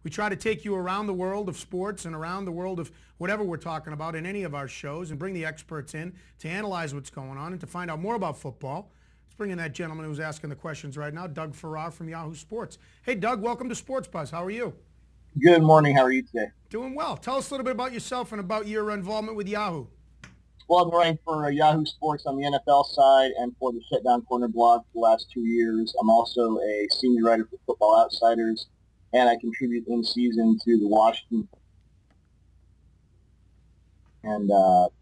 We try to take you around the world of sports and around the world of whatever we're talking about in any of our shows and bring the experts in to analyze what's going on and to find out more about football. Let's bring in that gentleman who's asking the questions right now, Doug Farrar from Yahoo Sports. Hey, Doug, welcome to Sports Buzz. How are you? Good morning. How are you today? Doing well. Tell us a little bit about yourself and about your involvement with Yahoo. Well, I've been writing for Yahoo Sports on the NFL side and for the Shutdown Corner blog for the last 2 years. I'm also a senior writer for Football Outsiders, and I contribute in season to the Washington and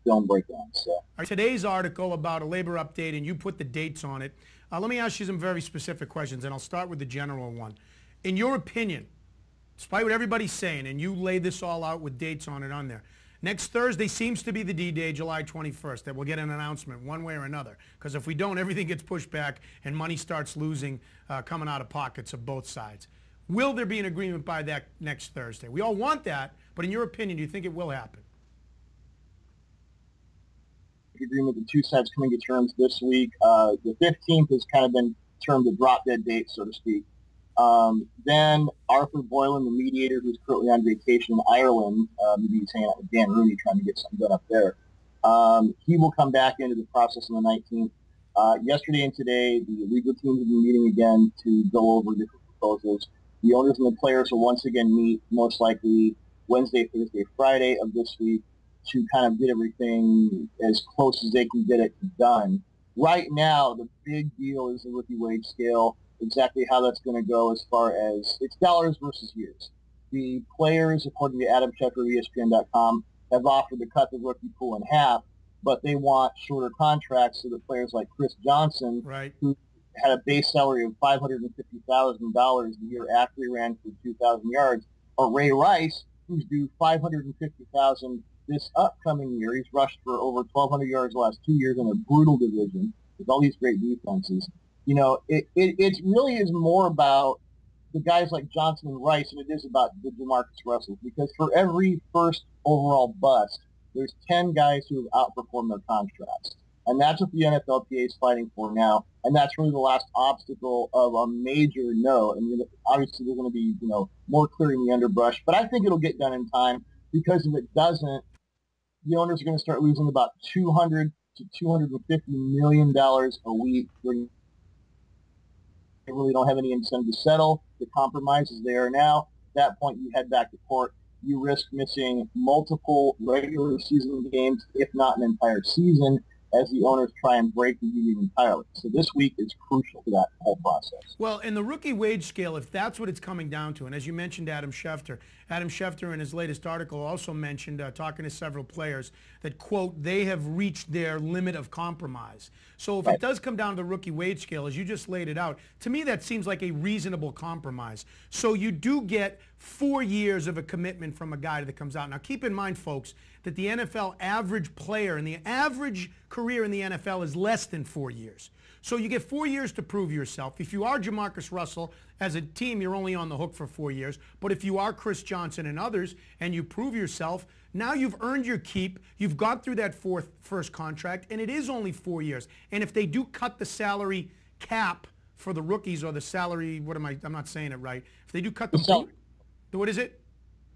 film breakdowns. So. Today's article about a labor update, and you put the dates on it. Let me ask you some very specific questions, and I'll start with the general one. In your opinion, despite what everybody's saying, and you lay this all out with dates on it on there, next Thursday seems to be the D-Day, July 21st, that we'll get an announcement one way or another. Because if we don't, everything gets pushed back and money starts losing, coming out of pockets of both sides. Will there be an agreement by that next Thursday? We all want that, but in your opinion, do you think it will happen? Agreement, the two sides coming to terms this week. The 15th has kind of been termed a drop-dead date, so to speak. Then Arthur Boylan, the mediator, who's currently on vacation in Ireland, maybe he's hanging out with Dan Rooney trying to get something done up there. He will come back into the process on the 19th. Yesterday and today, the legal teams have been meeting again to go over different proposals. The owners and the players will once again meet, most likely Wednesday, Thursday, Friday of this week, to kind of get everything as close as they can get it done. Right now, the big deal is the rookie wage scale. Exactly how that's going to go as far as it's dollars versus years. The players, according to Adam Schefter of ESPN.com, have offered to cut the rookie pool in half, but they want shorter contracts so that players like Chris Johnson, right, who had a base salary of $550,000 the year after he ran for 2,000 yards, or Ray Rice, who's due $550,000 this upcoming year. He's rushed for over 1,200 yards the last 2 years in a brutal division with all these great defenses. You know, it really is more about the guys like Johnson and Rice than it is about the DeMarcus Russells, because for every first overall bust, there's 10 guys who have outperformed their contracts. And that's what the NFLPA is fighting for now. And that's really the last obstacle of a major no. I mean, obviously they're going to be, more clearing the underbrush, but I think it'll get done in time, because if it doesn't, the owners are going to start losing about $200 to $250 million a week. They really don't have any incentive to settle. The compromise is there now. At that point, you head back to court. You risk missing multiple regular season games, if not an entire season, as the owners try and break the union entirely. So this week is crucial to that whole process. Well, in the rookie wage scale, if that's what it's coming down to, and as you mentioned Adam Schefter in his latest article also mentioned, talking to several players, that, quote, they have reached their limit of compromise. So if it does come down to the rookie wage scale, as you just laid it out, to me that seems like a reasonable compromise. So you do get 4 years of a commitment from a guy that comes out. Now keep in mind, folks, that the NFL average player and the average career in the NFL is less than 4 years. So you get 4 years to prove yourself. If you are JaMarcus Russell, as a team, you're only on the hook for 4 years. But if you are Chris Johnson and others, and you prove yourself, now you've earned your keep. You've got through that first contract, and it is only 4 years. And if they do cut the salary cap for the rookies, or the salary, I'm not saying it right. If they do cut what is it?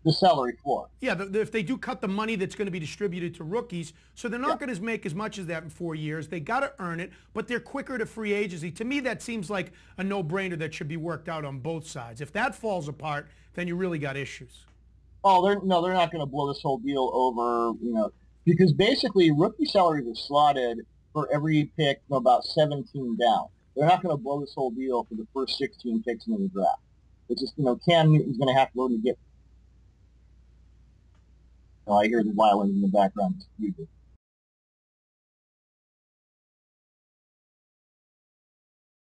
The salary floor. Yeah, if they do cut the money that's going to be distributed to rookies, so they're not going to make as much as that in 4 years. They got to earn it, but they're quicker to free agency. To me, that seems like a no-brainer that should be worked out on both sides. If that falls apart, then you really got issues. Oh, they're not going to blow this whole deal over, because basically rookie salaries are slotted for every pick from about 17 down. They're not going to blow this whole deal for the first 16 picks in the draft. It's just, Cam Newton's going to have to learn to get. I hear the violins in the background. It's